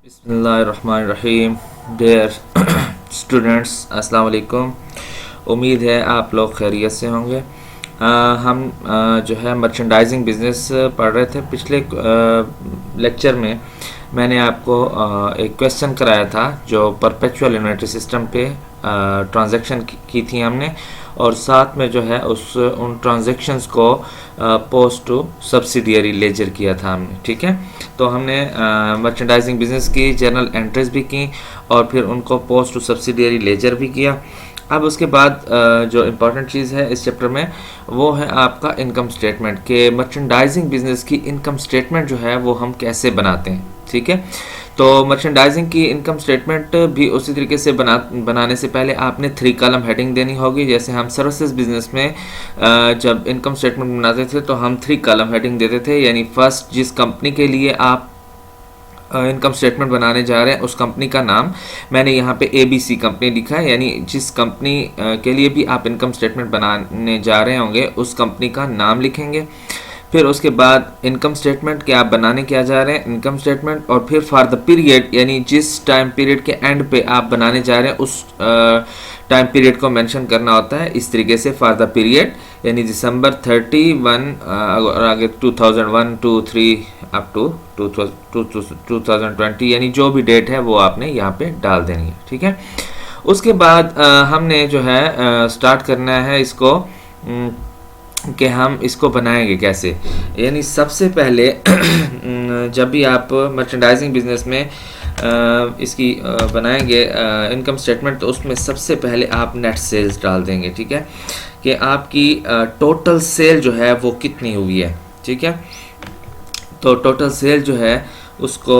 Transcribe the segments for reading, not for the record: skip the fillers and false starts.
बिस्मिल्लाहिर्रहमानिर्रहीम। Dear students, अस्सलाम वालेकुम। उम्मीद है आप लोग खैरियत से होंगे। हम जो है मर्चेंडाइजिंग बिज़नेस पढ़ रहे थे। पिछले लेक्चर में मैंने आपको एक क्वेश्चन कराया था जो परपेचुअल इन्वेंटरी सिस्टम पे ट्रांजैक्शन की थी हमने, और साथ में जो है उन ट्रांजैक्शंस को पोस्ट टू सब्सिडियरी लेजर किया था हमने। ठीक है, तो हमने मर्चेंडाइजिंग बिजनेस की जर्नल एंट्रीज भी की और फिर उनको पोस्ट टू सब्सिडियरी लेजर भी किया। अब उसके बाद जो इम्पोर्टेंट चीज़ है इस चैप्टर में वो है आपका इनकम स्टेटमेंट, के मर्चेंडाइजिंग बिजनेस की इनकम स्टेटमेंट जो है वो हम कैसे बनाते हैं। ठीक है, तो मर्चेंडाइजिंग की इनकम स्टेटमेंट भी उसी तरीके से बनाने से पहले आपने 3 कॉलम हेडिंग देनी होगी। जैसे हम सर्विसेज बिजनेस में जब इनकम स्टेटमेंट बनाते थे तो हम 3 कॉलम हेडिंग देते थे, यानी फर्स्ट जिस कंपनी के लिए आप इनकम स्टेटमेंट बनाने जा रहे हैं उस कंपनी का नाम। मैंने यहाँ पे ABC कंपनी लिखा है, यानी जिस कंपनी के लिए भी आप इनकम स्टेटमेंट बनाने जा रहे होंगे उस कंपनी का नाम लिखेंगे। फिर उसके बाद इनकम स्टेटमेंट के आप बनाने क्या जा रहे हैं, इनकम स्टेटमेंट, और फिर फॉर द पीरियड, यानी जिस टाइम पीरियड के एंड पे आप बनाने जा रहे हैं उस टाइम पीरियड को मेंशन करना होता है। इस तरीके से फॉर द पीरियड यानी दिसंबर 31 और आगे 2001 2 3 अप टू 2020, यानी जो भी डेट है वो आपने यहाँ पे डाल देनी है। ठीक है, उसके बाद हमने जो है स्टार्ट करना है इसको कि हम इसको बनाएंगे कैसे। यानी सबसे पहले जब भी आप मर्चेंडाइजिंग बिजनेस में इसकी बनाएंगे इनकम स्टेटमेंट, तो उसमें सबसे पहले आप नेट सेल्स डाल देंगे। ठीक है, कि आपकी टोटल सेल जो है वो कितनी हुई है। ठीक है, तो टोटल सेल जो है उसको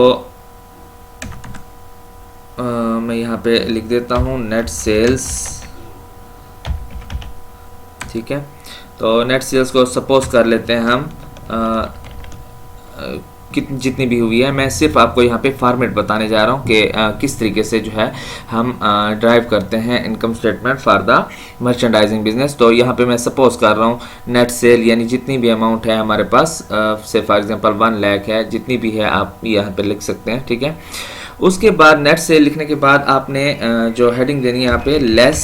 मैं यहाँ पे लिख देता हूँ नेट सेल्स। ठीक है, तो नेट सेल्स को सपोज कर लेते हैं हम जितनी भी हुई है। मैं सिर्फ आपको यहाँ पे फॉर्मेट बताने जा रहा हूँ कि किस तरीके से जो है हम ड्राइव करते हैं income statement for the merchandising business. तो यहाँ पे मैं सपोज कर रहा हूँ नेट सेल, यानी जितनी भी अमाउंट है हमारे पास, से फॉर एग्जांपल 1 लाख है, जितनी भी है आप यहाँ पे लिख सकते हैं। ठीक है, उसके बाद नेट सेल लिखने के बाद आपने जो हेडिंग देनी है यहाँ पे less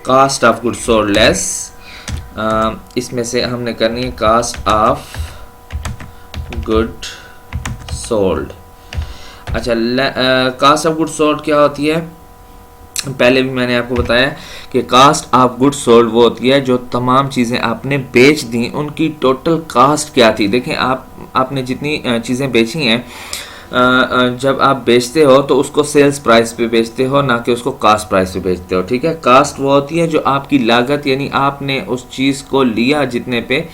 cost of goods sold, less इसमें से हमने करनी है कास्ट ऑफ गुड सोल्ड। अच्छा, कास्ट ऑफ गुड सोल्ड क्या होती है? पहले भी मैंने आपको बताया कि कास्ट ऑफ गुड सोल्ड वो होती है जो तमाम चीज़ें आपने बेच दी उनकी टोटल कास्ट क्या थी। देखें, आपने जितनी चीज़ें बेची हैं, जब आप बेचते हो तो उसको सेल्स प्राइस पे बेचते हो, ना कि उसको कास्ट प्राइस पे बेचते हो। ठीक है, कास्ट वो होती है जो आपकी लागत, यानी आपने उस चीज़ को लिया जितने पे,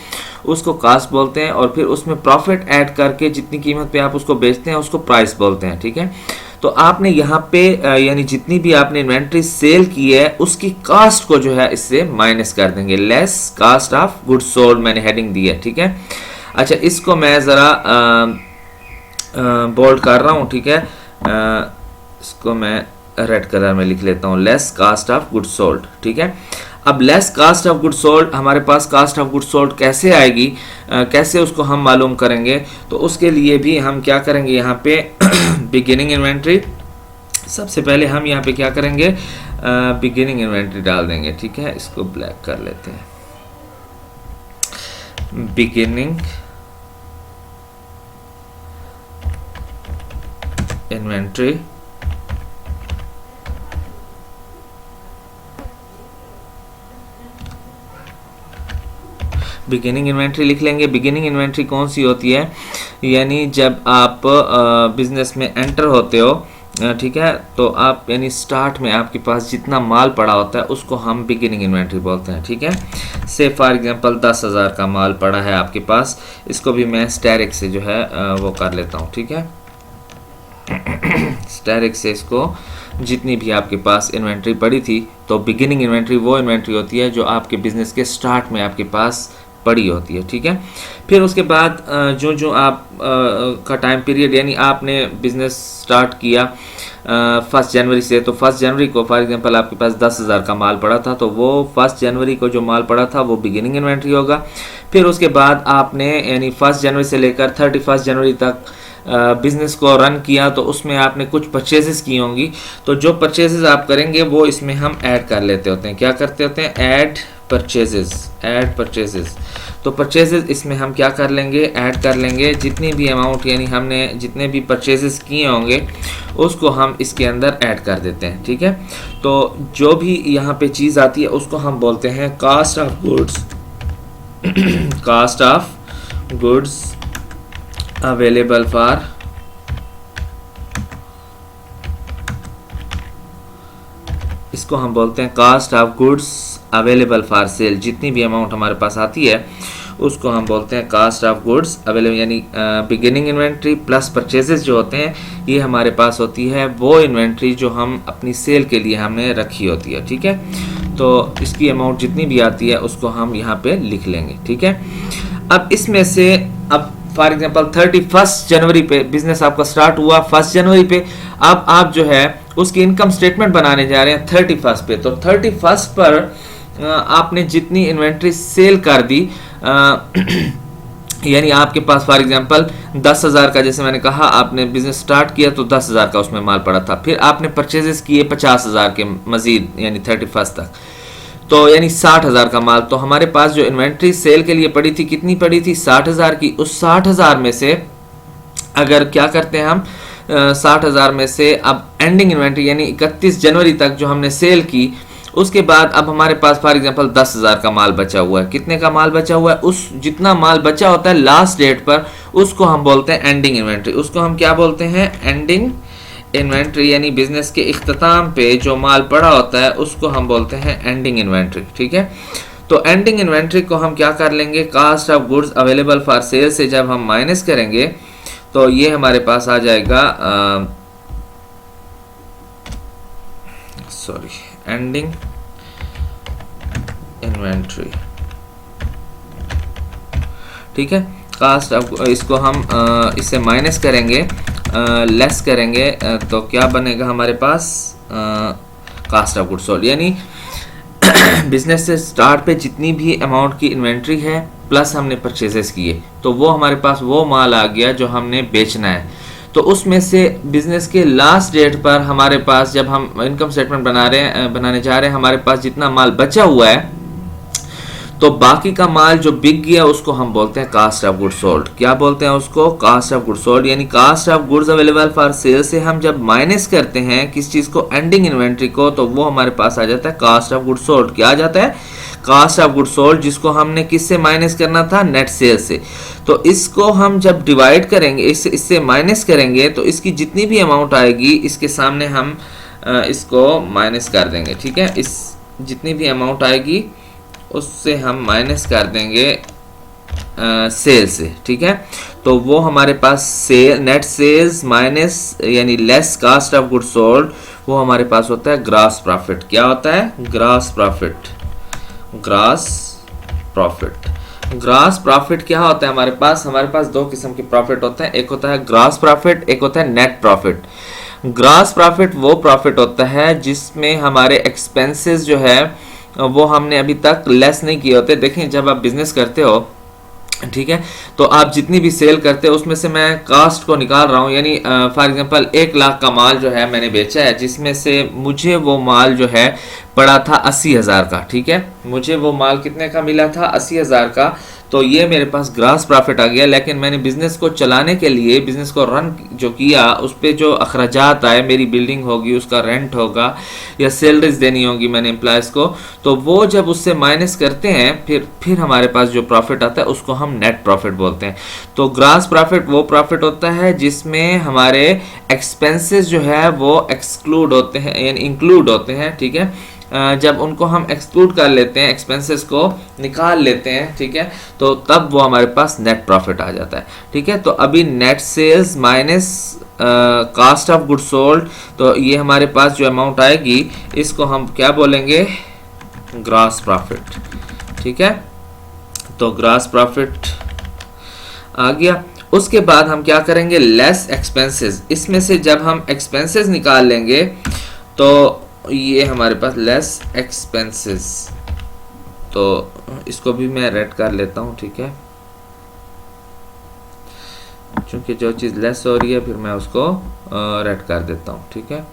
उसको कास्ट बोलते हैं, और फिर उसमें प्रॉफिट ऐड करके जितनी कीमत पे आप उसको बेचते हैं उसको प्राइस बोलते हैं। ठीक है, तो आपने यहाँ पे यानी जितनी भी आपने इन्वेंट्री सेल की है उसकी कास्ट को जो है इससे माइनस कर देंगे। Less cost of good sold मैंने हेडिंग दी है। ठीक है, अच्छा, इसको मैं ज़रा बोल्ड कर रहा हूँ। ठीक है, इसको मैं रेड कलर में लिख लेता हूँ, less cost of good sold. ठीक है, अब less cost of good sold, हमारे पास कास्ट ऑफ गुड सोल्ड कैसे आएगी, कैसे उसको हम मालूम करेंगे, तो उसके लिए भी हम क्या करेंगे यहाँ पे बिगिनिंग इन्वेंट्री। सबसे पहले हम यहाँ पे क्या करेंगे, बिगिनिंग इन्वेंट्री डाल देंगे। ठीक है, इसको ब्लैक कर लेते हैं, बिगिनिंग इन्वेंट्री। बिगिनिंग इन्वेंट्री लिख लेंगे। बिगिनिंग इन्वेंट्री कौन सी होती है, यानी जब आप बिजनेस में एंटर होते हो, ठीक है, तो आप यानी स्टार्ट में आपके पास जितना माल पड़ा होता है उसको हम बिगिनिंग इन्वेंट्री बोलते हैं। ठीक है, से फॉर एग्जांपल 10,000 का माल पड़ा है आपके पास, इसको भी मैं स्टैरिक से जो है वो कर लेता हूँ। ठीक है, स्टैरिक से इसको जितनी भी आपके पास इन्वेंट्री पड़ी थी, तो बिगिनिंग इन्वेंट्री वो इन्वेंट्री होती है जो आपके बिजनेस के स्टार्ट में आपके पास पड़ी होती है। ठीक है, फिर उसके बाद जो जो आप का टाइम पीरियड, यानी आपने बिजनेस स्टार्ट किया 1 जनवरी से, तो 1 जनवरी को फॉर एग्जांपल आपके पास 10,000 का माल पड़ा था, तो वो 1 जनवरी को जो माल पड़ा था वो बिगिनिंग इन्वेंट्री होगा। फिर उसके बाद आपने यानी 1 जनवरी से लेकर 31 जनवरी तक बिजनेस को रन किया तो उसमें आपने कुछ परचेजेस की होंगी, तो जो परचेजेस आप करेंगे वो इसमें हम ऐड कर लेते होते हैं। क्या करते होते हैं? Add purchases. तो परचेजेस इसमें हम क्या कर लेंगे? ऐड कर लेंगे जितनी भी अमाउंट, यानी हमने जितने भी परचेजेस किए होंगे उसको हम इसके अंदर ऐड कर देते हैं। ठीक है, तो जो भी यहाँ पे चीज़ आती है उसको हम बोलते हैं cost of goods. Cost of goods available for इसको हम बोलते हैं cost of goods available for sale. जितनी भी अमाउंट हमारे पास आती है उसको हम बोलते हैं कास्ट ऑफ गुड्स अवेलेबल, यानी बिगिनिंग इन्वेंट्री प्लस परचेजेस जो होते हैं ये हमारे पास होती है वो इन्वेंट्री जो हम अपनी सेल के लिए हमने रखी होती है। ठीक है, तो इसकी अमाउंट जितनी भी आती है उसको हम यहाँ पे लिख लेंगे। ठीक है, अब इसमें से अब फॉर एग्जांपल 31 जनवरी पे बिजनेस आपका स्टार्ट हुआ, 1 जनवरी पे अब आप जो है उसकी इनकम स्टेटमेंट बनाने जा रहे हैं 31 पे। तो 31 पर आपने जितनी इन्वेंट्री सेल कर दी, यानी आपके पास फॉर एग्जांपल 10,000 का, जैसे मैंने कहा आपने बिजनेस स्टार्ट किया तो 10,000 का उसमें माल पड़ा था, फिर आपने परचेजेस किए 50,000 के मजीद, यानी 31 तक, तो यानी 60,000 का माल। तो हमारे पास जो इन्वेंट्री सेल के लिए पड़ी थी कितनी पड़ी थी? 60,000 की। उस 60,000 में से अगर क्या करते हैं हम 60,000 में से अब एंडिंग इन्वेंट्री यानी 31 जनवरी तक जो हमने सेल की, उसके बाद अब हमारे पास फॉर एग्जांपल 10,000 का माल बचा हुआ है। कितने का माल बचा हुआ है? उस जितना माल बचा होता है लास्ट डेट पर उसको हम बोलते हैं एंडिंग इन्वेंट्री। उसको हम क्या बोलते हैं? एंडिंग इन्वेंट्री, यानी बिजनेस के इख्तिताम पे जो माल पड़ा होता है उसको हम बोलते हैं एंडिंग इन्वेंट्री। ठीक है, तो एंडिंग इन्वेंट्री को हम क्या कर लेंगे? Cost of goods available for sale से जब हम माइनस करेंगे तो ये हमारे पास आ जाएगा एंडिंग इन्वेंट्री। ठीक है, कास्ट ऑफ इसको हम इससे माइनस करेंगे, लेस करेंगे, तो क्या बनेगा हमारे पास? कास्ट ऑफ गुड्स सोल्ड, यानी बिजनेस से स्टार्ट पे जितनी भी अमाउंट की इन्वेंट्री है प्लस हमने परचेजेस किए तो वो हमारे पास वो माल आ गया जो हमने बेचना है। तो उसमें से बिजनेस के लास्ट डेट पर हमारे पास जब हम इनकम स्टेटमेंट बनाने जा रहे हैं हमारे पास जितना माल बचा हुआ है तो बाकी का माल जो बिक गया उसको हम बोलते हैं कास्ट ऑफ गुड्स सोल्ड। क्या बोलते हैं उसको? कास्ट ऑफ गुड्स सोल्ड, यानी cost of goods available for sale से हम जब माइनस करते हैं किस चीज को? एंडिंग इन्वेंट्री को, तो वो हमारे पास आ जाता है कास्ट ऑफ गुड्स सोल्ड। क्या आ जाता है? कास्ट ऑफ गुड्स सोल्ड, जिसको हमने किससे माइनस करना था? नेट सेल से। तो इसको हम जब डिवाइड करेंगे, इससे माइनस करेंगे तो इसकी जितनी भी अमाउंट आएगी इसके सामने हम इसको माइनस कर देंगे। ठीक है, इस जितनी भी अमाउंट आएगी उससे हम माइनस कर देंगे सेल से। ठीक है, तो वो हमारे पास सेल नेट सेल्स माइनस यानी less cost of goods sold, वो हमारे पास होता है ग्रॉस प्रॉफिट। क्या होता है? Gross profit. Gross profit, gross profit क्या होता है हमारे पास? हमारे पास दो किस्म के प्रॉफिट होते हैं, एक होता है ग्रॉस प्रॉफिट, एक होता है नेट प्रॉफिट। ग्रॉस प्रॉफिट वो प्रॉफिट होता है जिसमें हमारे एक्सपेंसेस जो है वो हमने अभी तक लेस नहीं किए होते। देखें, जब आप बिजनेस करते हो, ठीक है, तो आप जितनी भी सेल करते हो उसमें से मैं कास्ट को निकाल रहा हूँ, यानी फॉर एग्जांपल 1 लाख का माल जो है मैंने बेचा है, जिसमें से मुझे वो माल जो है पड़ा था 80,000 का। ठीक है, मुझे वो माल कितने का मिला था? 80,000 का। तो ये मेरे पास ग्रॉस प्रॉफिट आ गया। लेकिन मैंने बिजनेस को चलाने के लिए, बिजनेस को रन जो किया, उस पर जो अखराजात आए, मेरी बिल्डिंग होगी, उसका रेंट होगा या सैलरीज देनी होगी मैंने एम्प्लॉयज़ को, तो वो जब उससे माइनस करते हैं फिर हमारे पास जो प्रॉफिट आता है उसको हम नेट प्रॉफिट बोलते हैं। तो ग्रॉस प्रॉफिट वो प्रॉफिट होता है जिसमें हमारे एक्सपेंसेस जो है वो एक्सक्लूड होते हैं यानी इंक्लूड होते हैं। ठीक है, जब उनको हम एक्सक्लूड कर लेते हैं, एक्सपेंसेस को निकाल लेते हैं, ठीक है, तो तब वो हमारे पास नेट प्रॉफिट आ जाता है। ठीक है, तो अभी net sales minus cost of goods sold, तो ये हमारे पास जो अमाउंट आएगी इसको हम क्या बोलेंगे? Gross profit. ठीक है, तो ग्रॉस प्रॉफिट आ गया। उसके बाद हम क्या करेंगे? Less expenses. इसमें से जब हम एक्सपेंसेस निकाल लेंगे तो ये हमारे पास लेस एक्सपेंसेस, तो इसको भी मैं रेड कर लेता हूँ। ठीक है, चूंकि जो चीज़ लेस हो रही है फिर मैं उसको रेड कर देता हूँ, ठीक है,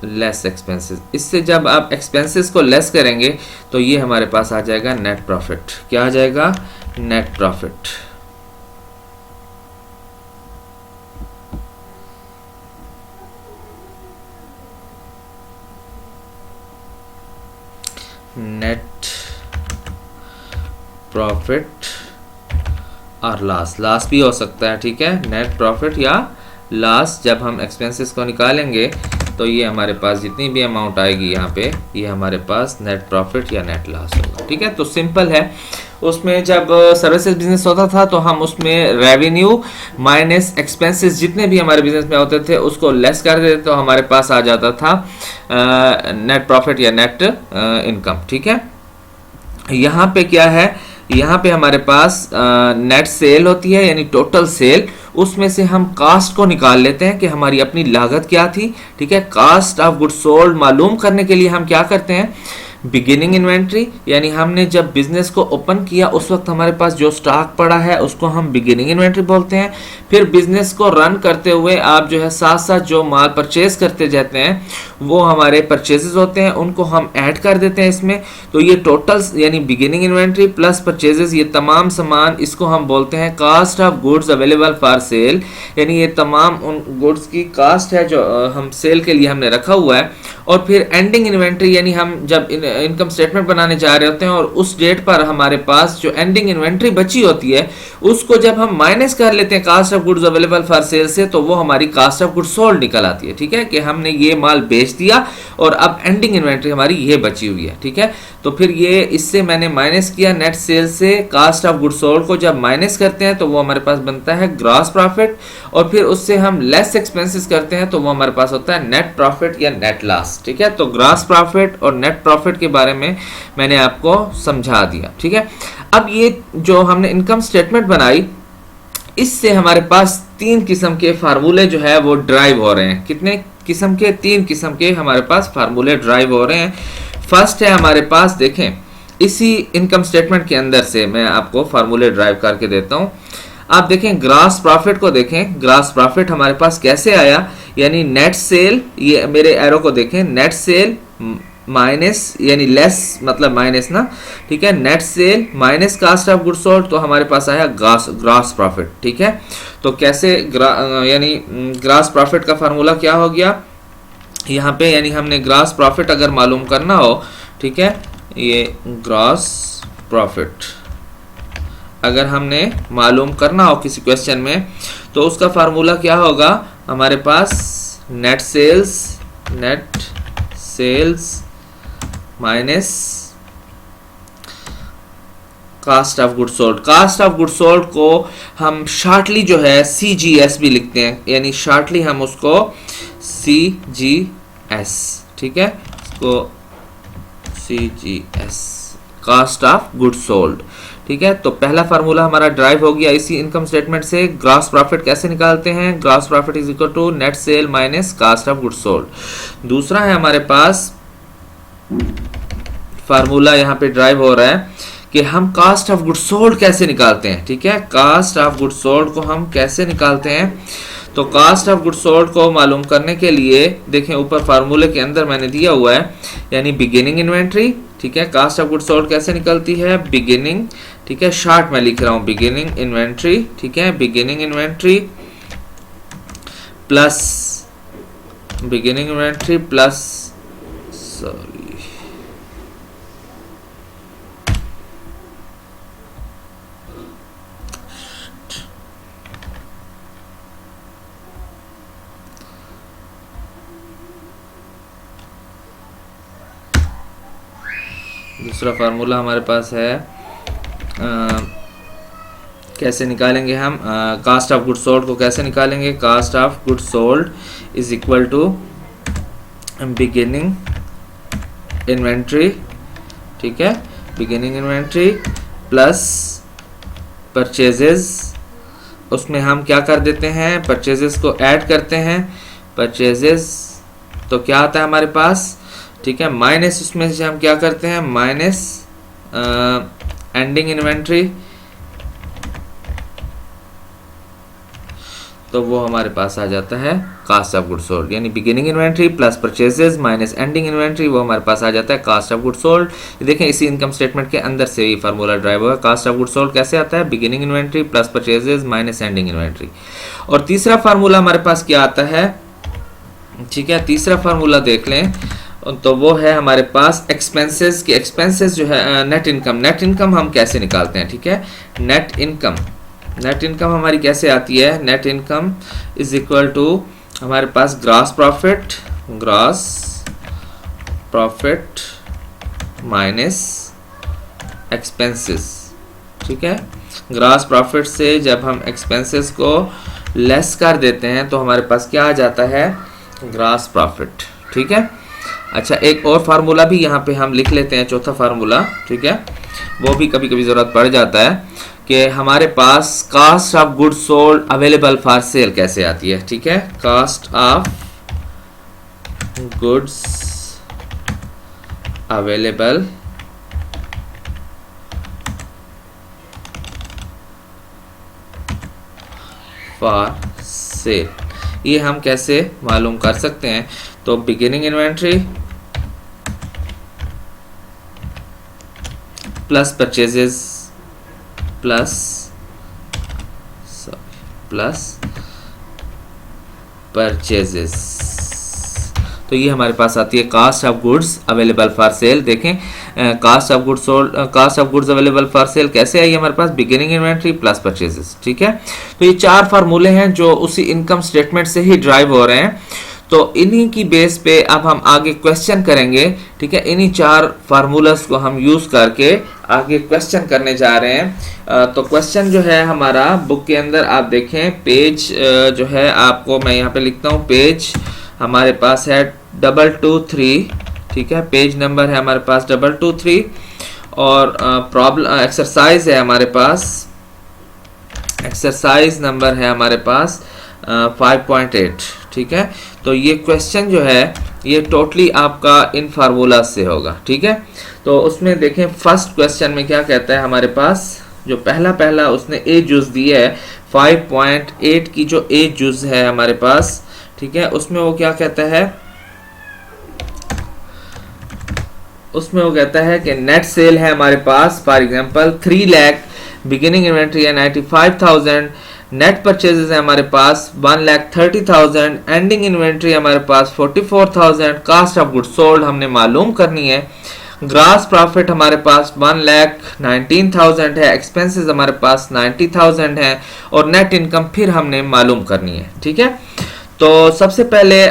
लेस एक्सपेंसेस। इससे जब आप एक्सपेंसेस को लेस करेंगे तो ये हमारे पास आ जाएगा नेट प्रॉफिट। क्या आ जाएगा? Net profit. नेट प्रॉफिट और लॉस भी हो सकता है, ठीक है, नेट प्रॉफिट या लॉस। जब हम एक्सपेंसेस को निकालेंगे तो ये हमारे पास जितनी भी अमाउंट आएगी यहाँ पे, ये हमारे पास नेट प्रॉफिट या नेट लॉस होगा, ठीक है। तो सिंपल है। उसमें जब सर्विसेज बिजनेस होता था तो हम उसमें रेवेन्यू माइनस एक्सपेंसेस जितने भी हमारे बिजनेस में होते थे उसको लेस कर देते तो हमारे पास आ जाता था नेट प्रॉफिट या नेट इनकम, ठीक है। यहाँ पे क्या है, यहाँ पे हमारे पास नेट सेल होती है, यानी टोटल सेल। उसमें से हम कास्ट को निकाल लेते हैं कि हमारी अपनी लागत क्या थी, ठीक है। कास्ट ऑफ गुड सोल्ड मालूम करने के लिए हम क्या करते हैं, बिगिनिंग इन्वेंट्री, यानी हमने जब बिजनेस को ओपन किया उस वक्त हमारे पास जो स्टॉक पड़ा है उसको हम बिगिनिंग इन्वेंट्री बोलते हैं। फिर बिजनेस को रन करते हुए आप जो है साथ साथ जो माल परचेज करते जाते हैं वो हमारे परचेजेस होते हैं, उनको हम ऐड कर देते हैं इसमें। तो ये टोटल यानी बिगिनिंग इन्वेंट्री प्लस परचेजेस, ये तमाम सामान, इसको हम बोलते हैं cost of goods available for sale, यानी ये तमाम उन गुड्स की कास्ट है जो हम सेल के लिए हमने रखा हुआ है। और फिर एंडिंग इन्वेंट्री, यानी हम जब इनकम स्टेटमेंट बनाने जा रहे होते हैं और उस डेट पर हमारे पास जो एंडिंग इन्वेंट्री बची होती है उसको जब हम माइनस कर लेते हैं cost of goods available for sale से, तो वो हमारी कास्ट ऑफ गुड्स सोल्ड निकल आती है, ठीक है, कि हमने ये माल बेच दिया और अब एंडिंग इन्वेंट्री हमारी ये बची हुई है, ठीक है। तो फिर ये इससे मैंने माइनस किया नेट सेल से कास्ट ऑफ गुड्स सोल्ड को, जब माइनस करते हैं तो वो हमारे पास बनता है ग्रॉस प्रॉफिट, और फिर उससे हम लेस एक्सपेंसेस करते हैं तो वो हमारे पास होता है नेट प्रॉफिट या नेट लॉस, ठीक है। तो ग्रॉस प्रॉफिट और नेट प्रॉफिट के बारे में मैंने आपको समझा दिया, ठीक है। अब ये जो हमने इनकम स्टेटमेंट बनाई, इससे हमारे पास 3 किस्म के फार्मूले जो है वो ड्राइव हो रहे हैं। कितने किस्म के? 3 किस्म के हमारे पास फार्मूले ड्राइव हो रहे हैं। फर्स्ट है हमारे पास, देखें इसी इनकम स्टेटमेंट के अंदर से मैं आपको फार्मूले ड्राइव करके देता हूं। आप देखें ग्रॉस प्रॉफिट को, देखें ग्रॉस प्रॉफिट हमारे पास कैसे आया, यानी नेट सेल, ये मेरे एरो को देखें, नेट सेल माइनस यानी लेस मतलब माइनस ना, ठीक है, net sale minus cost of goods sold, तो हमारे पास आया ग्रॉस प्रॉफिट, ठीक है। तो कैसे यानी ग्रॉस प्रॉफिट का फार्मूला क्या हो गया यहाँ पे, यानी हमने ग्रॉस प्रॉफिट अगर मालूम करना हो, ठीक है, ये ग्रॉस प्रॉफिट अगर हमने मालूम करना हो किसी क्वेश्चन में तो उसका फार्मूला क्या होगा हमारे पास, net sales minus cost of goods sold. Cost of goods sold को हम शॉर्टली जो है CGS भी लिखते हैं, यानी शॉर्टली हम उसको CGS, ठीक है, इसको CGS cost of goods sold, ठीक है। तो पहला फार्मूला हमारा ड्राइव हो गया इसी इनकम स्टेटमेंट से। ग्रॉस प्रॉफिट कैसे निकालते हैं, gross profit is equal to net sale minus cost of goods sold. दूसरा है हमारे पास फार्मूला यहाँ पे ड्राइव हो रहा है कि हम कास्ट ऑफ गुड्स सोल्ड कैसे निकालते हैं, ठीक है, कास्ट ऑफ गुड्स सोल्ड को हम कैसे निकालते हैं। तो कास्ट ऑफ गुड्स सोल्ड को मालूम करने के लिए देखें ऊपर फार्मूले के अंदर मैंने दिया हुआ है, यानी बिगिनिंग इन्वेंट्री, ठीक है, कास्ट ऑफ गुड्स सोल्ड कैसे निकलती है, बिगिनिंग, ठीक है, शॉर्ट में लिख रहा हूं बिगिनिंग इन्वेंट्री, ठीक है, बिगिनिंग इन्वेंट्री प्लस सॉरी दूसरा फार्मूला हमारे पास है कैसे निकालेंगे हम कास्ट ऑफ गुड्स सोल्ड को कैसे निकालेंगे, cost of goods sold is equal to beginning inventory, ठीक है, बिगिनिंग इन्वेंट्री प्लस परचेजेस, उसमें हम क्या कर देते हैं, परचेजेस को ऐड करते हैं, परचेजेस तो क्या आता है हमारे पास, ठीक है, माइनस उसमें से हम क्या करते हैं, माइनस एंडिंग इन्वेंट्री तो वो हमारे पास आ जाता है कास्ट ऑफ गुड सोल्ड, यानी beginning inventory plus purchases minus ending inventory, वो हमारे पास आ जाता है कास्ट ऑफ गुड सोल्ड। देखें इसी इनकम स्टेटमेंट के अंदर से ये फार्मूला ड्राइव होगा। कास्ट ऑफ गुड सोल्ड कैसे आता है? Beginning inventory plus purchases minus ending inventory. और तीसरा फार्मूला हमारे पास क्या आता है? ठीक है, तीसरा फार्मूला देख लें तो वो है हमारे पास एक्सपेंसेस के। एक्सपेंसेस जो है नेट इनकम, नेट इनकम हम कैसे निकालते हैं? ठीक है, नेट इनकम हमारी कैसे आती है? Net income is equal to हमारे पास ग्रॉस प्रॉफिट माइनस एक्सपेंसेस। ठीक है, ग्रॉस प्रॉफिट से जब हम एक्सपेंसेस को लेस कर देते हैं तो हमारे पास क्या आ जाता है? Gross profit. ठीक है, अच्छा एक और फार्मूला भी यहाँ पे हम लिख लेते हैं, चौथा फार्मूला। ठीक है, वो भी कभी कभी ज़रूरत पड़ जाता है कि हमारे पास cost of good sold available for sale कैसे आती है। ठीक है, cost of goods available for sale, ये हम कैसे मालूम कर सकते हैं? तो beginning inventory plus purchases plus purchases, तो ये हमारे पास आती है cost of goods available for sale. देखें cost of goods sold, cost of goods available for sale कैसे आई हमारे पास? Beginning inventory plus purchases. ठीक है, तो ये चार फार्मूले हैं जो उसी इनकम स्टेटमेंट से ही ड्राइव हो रहे हैं। तो इन्हीं की बेस पे अब हम आगे क्वेश्चन करेंगे। ठीक है, इन्हीं चार फार्मूलास को हम यूज करके आगे क्वेश्चन करने जा रहे हैं। तो क्वेश्चन जो है हमारा बुक के अंदर आप देखें, पेज जो है आपको मैं यहाँ पे लिखता हूँ, पेज हमारे पास है 223। ठीक है, पेज नंबर है हमारे पास 223 और प्रॉब्लम एक्सरसाइज है हमारे पास, एक्सरसाइज नंबर है हमारे पास 5.8। ठीक है, तो ये क्वेश्चन जो है ये टोटली आपका इन फार्मूला से होगा। ठीक है, तो उसमें देखें फर्स्ट क्वेश्चन में क्या कहता है हमारे पास, जो पहला उसने ए जुज दिया है 5.8 की जो ए जुज है हमारे पास। ठीक है, उसमें वो क्या कहता है? उसमें वो कहता है कि नेट सेल है हमारे पास for example 3 lakh, beginning inventory है 95,000, नेट परचेजेस है हमारे पास 1,30,000, एंडिंग इन्वेंट्री हमारे पास 44,000, कास्ट ऑफ गुड्स सोल्ड हमने मालूम करनी है, ग्रॉस प्रॉफिट हमारे पास 1,19,000 है, एक्सपेंसेस हमारे पास 90,000 है और नेट इनकम फिर हमने मालूम करनी है। ठीक है, तो सबसे पहले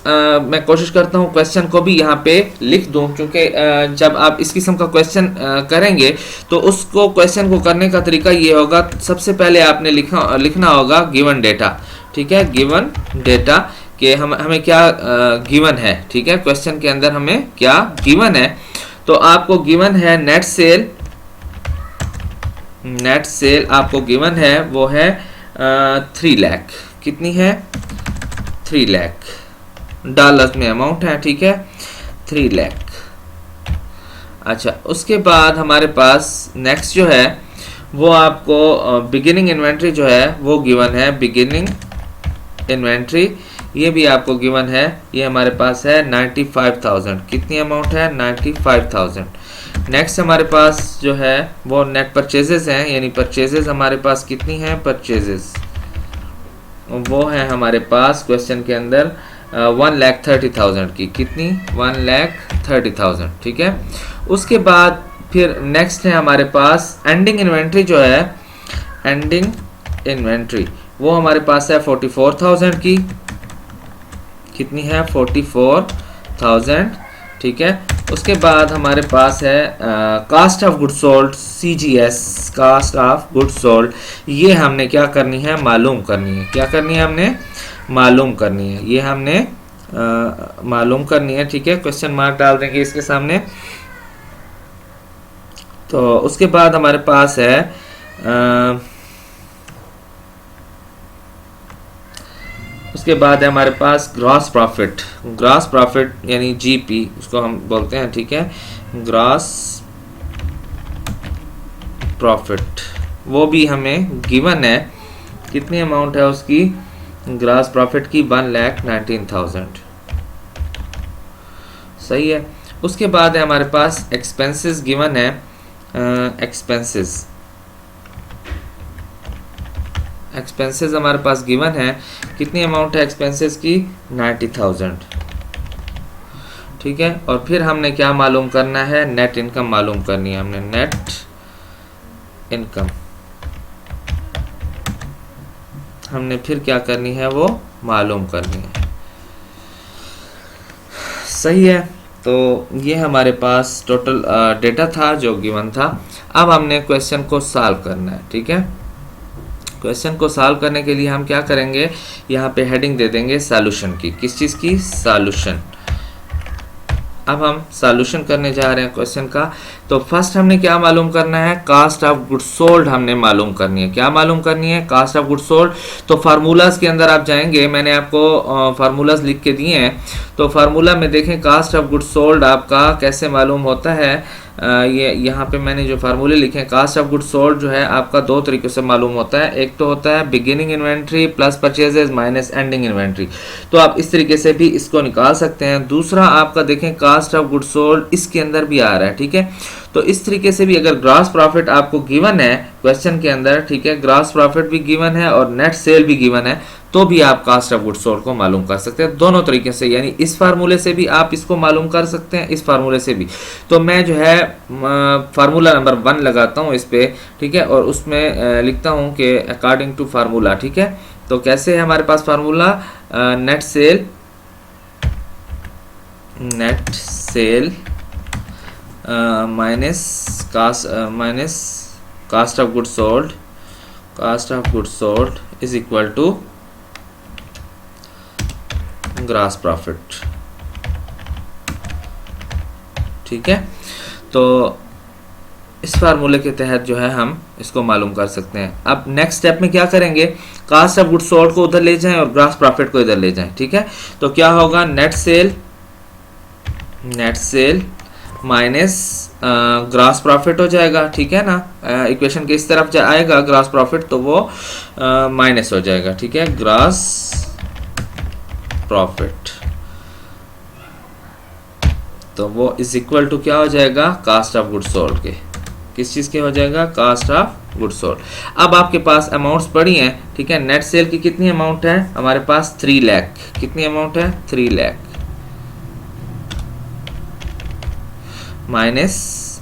मैं कोशिश करता हूँ क्वेश्चन को भी यहाँ पे लिख दूँ, क्योंकि जब आप इस किस्म का क्वेश्चन करेंगे तो उसको क्वेश्चन को करने का तरीका ये होगा, सबसे पहले आपने लिखना होगा गिवन डेटा। ठीक है, गिवन डेटा कि हमें क्या गिवन है। ठीक है, क्वेश्चन के अंदर हमें क्या गिवन है, तो आपको गिवन है नेट सेल आपको गिवन है वो है 3 लाख। कितनी है? 3 लाख डॉलर्स में अमाउंट है। ठीक है, 3 लाख। अच्छा, उसके बाद हमारे पास नेक्स्ट जो है वो आपको बिगिनिंग इन्वेंट्री जो है वो गिवन है, बिगिनिंग इन्वेंट्री ये भी आपको गिवन है, ये हमारे पास है 95,000। कितनी अमाउंट है? 95,000। नेक्स्ट हमारे पास जो है वो नेट परचेजेस हैं, यानी परचेजेस हमारे पास कितनी है? परचेजेस वो है हमारे पास क्वेश्चन के अंदर 1,30,000 की। कितनी? 1,30,000। ठीक है, उसके बाद फिर नेक्स्ट है हमारे पास एंडिंग इन्वेंट्री जो है, एंडिंग इन्वेंट्री वो हमारे पास है 44,000 की। कितनी है? 44,000। ठीक है, उसके बाद हमारे पास है cost of good sold, CGS cost of good sold, ये हमने क्या करनी है? मालूम करनी है। क्या करनी है? हमने मालूम करनी है, ये हमने मालूम करनी है। ठीक है, क्वेश्चन मार्क डाल देंगे इसके सामने। तो उसके बाद हमारे पास है उसके बाद है हमारे पास ग्रॉस प्रॉफिट यानी GP उसको हम बोलते हैं। ठीक है, ग्रॉस प्रॉफिट वो भी हमें गिवन है कितनी अमाउंट है उसकी ग्रॉस प्रॉफिट की, 1,19,000। सही है। उसके बाद है हमारे पास एक्सपेंसेस गिवन है। एक्सपेंसेस हमारे पास गिवन है, कितनी अमाउंट है एक्सपेंसेस की, 90,000। ठीक है। और फिर हमने क्या मालूम करना है, नेट इनकम मालूम करनी है हमने, नेट इनकम हमने फिर क्या करनी है, वो मालूम करनी है। सही है। तो ये हमारे पास टोटल डेटा था जो गिवन था। अब हमने क्वेश्चन को सॉल्व करना है। ठीक है। क्वेश्चन को सॉल्व करने के लिए हम क्या करेंगे, यहाँ पे हेडिंग दे देंगे सॉल्यूशन की। किस चीज़ की, सॉल्यूशन। अब हम सॉल्यूशन करने जा रहे हैं क्वेश्चन का। तो फर्स्ट हमने क्या मालूम करना है, कास्ट ऑफ गुड्स सोल्ड हमने मालूम करनी है। क्या मालूम करनी है, कास्ट ऑफ गुड्स सोल्ड। तो फार्मूलाज के अंदर आप जाएंगे, मैंने आपको फार्मूलाज लिख के दिए हैं। तो फार्मूला में देखें कास्ट ऑफ गुड्स सोल्ड आपका कैसे मालूम होता है। ये यहाँ पे मैंने जो फार्मूले लिखे हैं, कास्ट ऑफ गुड्स सोल्ड जो है आपका दो तरीके से मालूम होता है। एक तो होता है beginning inventory plus purchases minus ending inventory, तो आप इस तरीके से भी इसको निकाल सकते हैं। दूसरा आपका देखें कास्ट ऑफ गुड्स सोल्ड इसके अंदर भी आ रहा है। ठीक है। तो इस तरीके से भी अगर ग्रॉस प्रॉफिट आपको गिवन है क्वेश्चन के अंदर, ठीक है, ग्रॉस प्रॉफिट भी गिवन है और नेट सेल भी गिवन है, तो भी आप कास्ट ऑफ गुड्स सोल्ड को मालूम कर सकते हैं दोनों तरीके से। यानी इस फार्मूले से भी आप इसको मालूम कर सकते हैं, इस फार्मूले से भी। तो मैं जो है फार्मूला नंबर 1 लगाता हूँ इस पे। ठीक है। और उसमें लिखता हूँ कि अकॉर्डिंग टू फार्मूला। ठीक है। तो कैसे है हमारे पास formula, net sale minus cost of goods sold is equal to gross profit. ठीक है। तो इस फार्मूले के तहत जो है हम इसको मालूम कर सकते हैं। अब नेक्स्ट स्टेप में क्या करेंगे, कास्ट ऑफ गुड्स सोल्ड को उधर ले जाएं और ग्रॉस प्रॉफिट को इधर ले जाएं। ठीक है। तो क्या होगा, net sale minus gross profit हो जाएगा। ठीक है ना। इक्वेशन के इस तरफ आएगा ग्रॉस प्रॉफिट, तो वो माइनस हो जाएगा। ठीक है। ग्रॉस प्रॉफिट तो वो इज इक्वल टू क्या हो जाएगा, कास्ट ऑफ गुड्स सोल्ड के। किस चीज के हो जाएगा, कास्ट ऑफ गुड्स सोल्ड। अब आपके पास अमाउंट्स पड़ी हैं। ठीक है। नेट सेल की कितनी अमाउंट है हमारे पास, 3 लाख। कितनी अमाउंट है, 3 लाख माइनस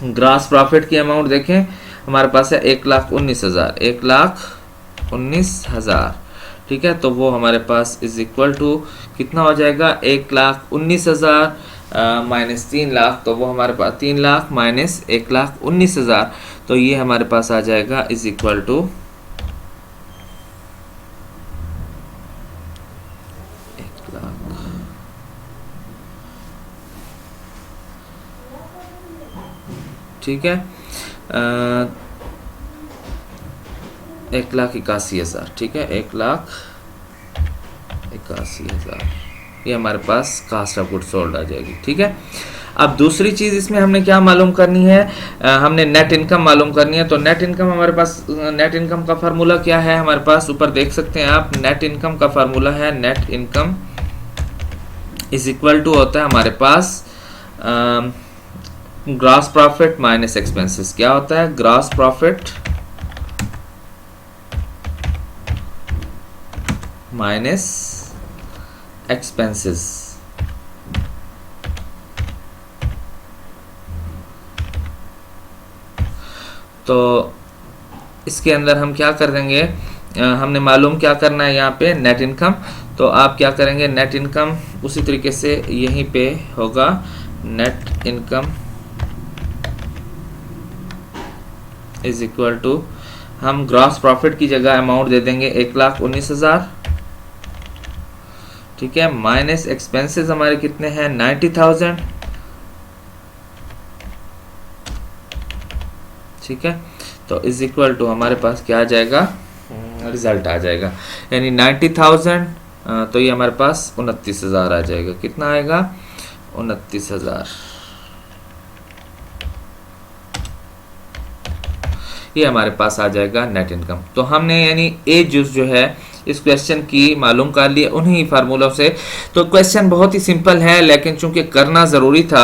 ग्रॉस प्रॉफिट की अमाउंट देखें हमारे पास है 1,19,000। 1,19,000। ठीक है। तो वो हमारे पास इज इक्वल टू कितना हो जाएगा, 1,19,000 माइनस 3 लाख, तो वो हमारे पास 3 लाख माइनस 1,19,000, तो ये हमारे पास आ जाएगा इज इक्वल टू 1 लाख। ठीक है। 1,81,000। ठीक है। 1,81,000 ये हमारे पास कास्ट ऑफ गुड्स सोल्ड आ जाएगी। ठीक है। अब दूसरी चीज इसमें हमने क्या मालूम करनी है, हमने नेट इनकम मालूम करनी है। तो नेट इनकम हमारे पास, नेट इनकम का फार्मूला क्या है हमारे पास, ऊपर देख सकते हैं आप। नेट इनकम का फार्मूला है, net income is equal to होता है हमारे पास ग्रॉस प्रॉफिट माइनस एक्सपेंसेस। क्या होता है, ग्रॉस प्रॉफिट माइनस एक्सपेंसेस। तो इसके अंदर हम क्या कर देंगे, हमने मालूम क्या करना है यहाँ पे, नेट इनकम। तो आप क्या करेंगे, नेट इनकम उसी तरीके से यहीं पे होगा, net income is equal to, हम ग्रॉस प्रॉफिट की जगह अमाउंट दे देंगे 1,19,000। ठीक है। माइनस एक्सपेंसेस हमारे कितने हैं, 90,000। ठीक है। तो इज इक्वल टू हमारे पास क्या आ जाएगा, रिजल्ट आ जाएगा, यानी 90,000, तो ये हमारे पास 29,000 आ जाएगा। कितना आएगा, 29,000। ये हमारे पास आ जाएगा नेट इनकम। तो हमने यानी ए जुज जो है इस क्वेश्चन की मालूम कर लिया उन्हीं फार्मूलों से। तो क्वेश्चन बहुत ही सिंपल है लेकिन चूंकि करना ज़रूरी था,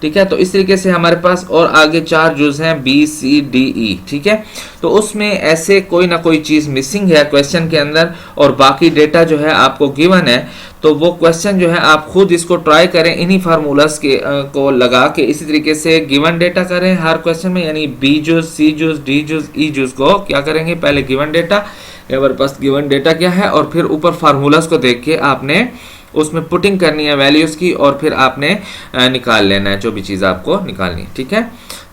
ठीक है। तो इस तरीके से हमारे पास और आगे 4 जुज हैं बी सी डी ई, ठीक है। तो उसमें ऐसे कोई ना कोई चीज़ मिसिंग है क्वेश्चन के अंदर और बाकी डेटा जो है आपको गिवन है। तो वो क्वेश्चन जो है आप खुद इसको ट्राई करें इन्हीं फार्मूलाज के को लगा के इसी तरीके से गिवन डेटा करें हर क्वेश्चन में, यानी बी जुज सी जुज डी जुज ई जुज को क्या करेंगे, पहले गिवन डेटा, हमारे पास गिवन डेटा क्या है, और फिर ऊपर फार्मूलाज को देख के आपने उसमें पुटिंग करनी है वैल्यूज़ की और फिर आपने निकाल लेना है जो भी चीज़ आपको निकालनी है, ठीक है।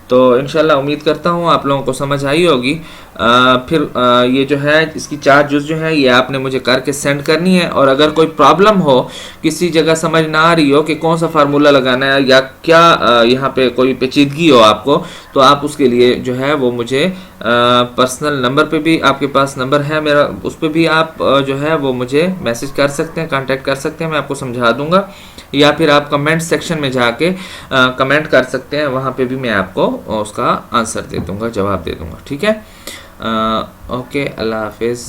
तो इंशाल्लाह उम्मीद करता हूँ आप लोगों को समझ आई होगी। फिर ये जो है इसकी 4 जुज जो है ये आपने मुझे करके सेंड करनी है, और अगर कोई प्रॉब्लम हो, किसी जगह समझ ना आ रही हो कि कौन सा फार्मूला लगाना है या क्या यहाँ पे कोई पेचीदगी हो आपको, तो आप उसके लिए जो है वो मुझे पर्सनल नंबर पे भी, आपके पास नंबर है मेरा, उस पर भी आप जो है वो मुझे मैसेज कर सकते हैं, कांटेक्ट कर सकते हैं, मैं आपको समझा दूंगा। या फिर आप कमेंट सेक्शन में जाके कमेंट कर सकते हैं, वहाँ पे भी मैं आपको उसका आंसर दे दूंगा, जवाब दे दूंगा, ठीक है। ओके, अल्लाह हाफिज़।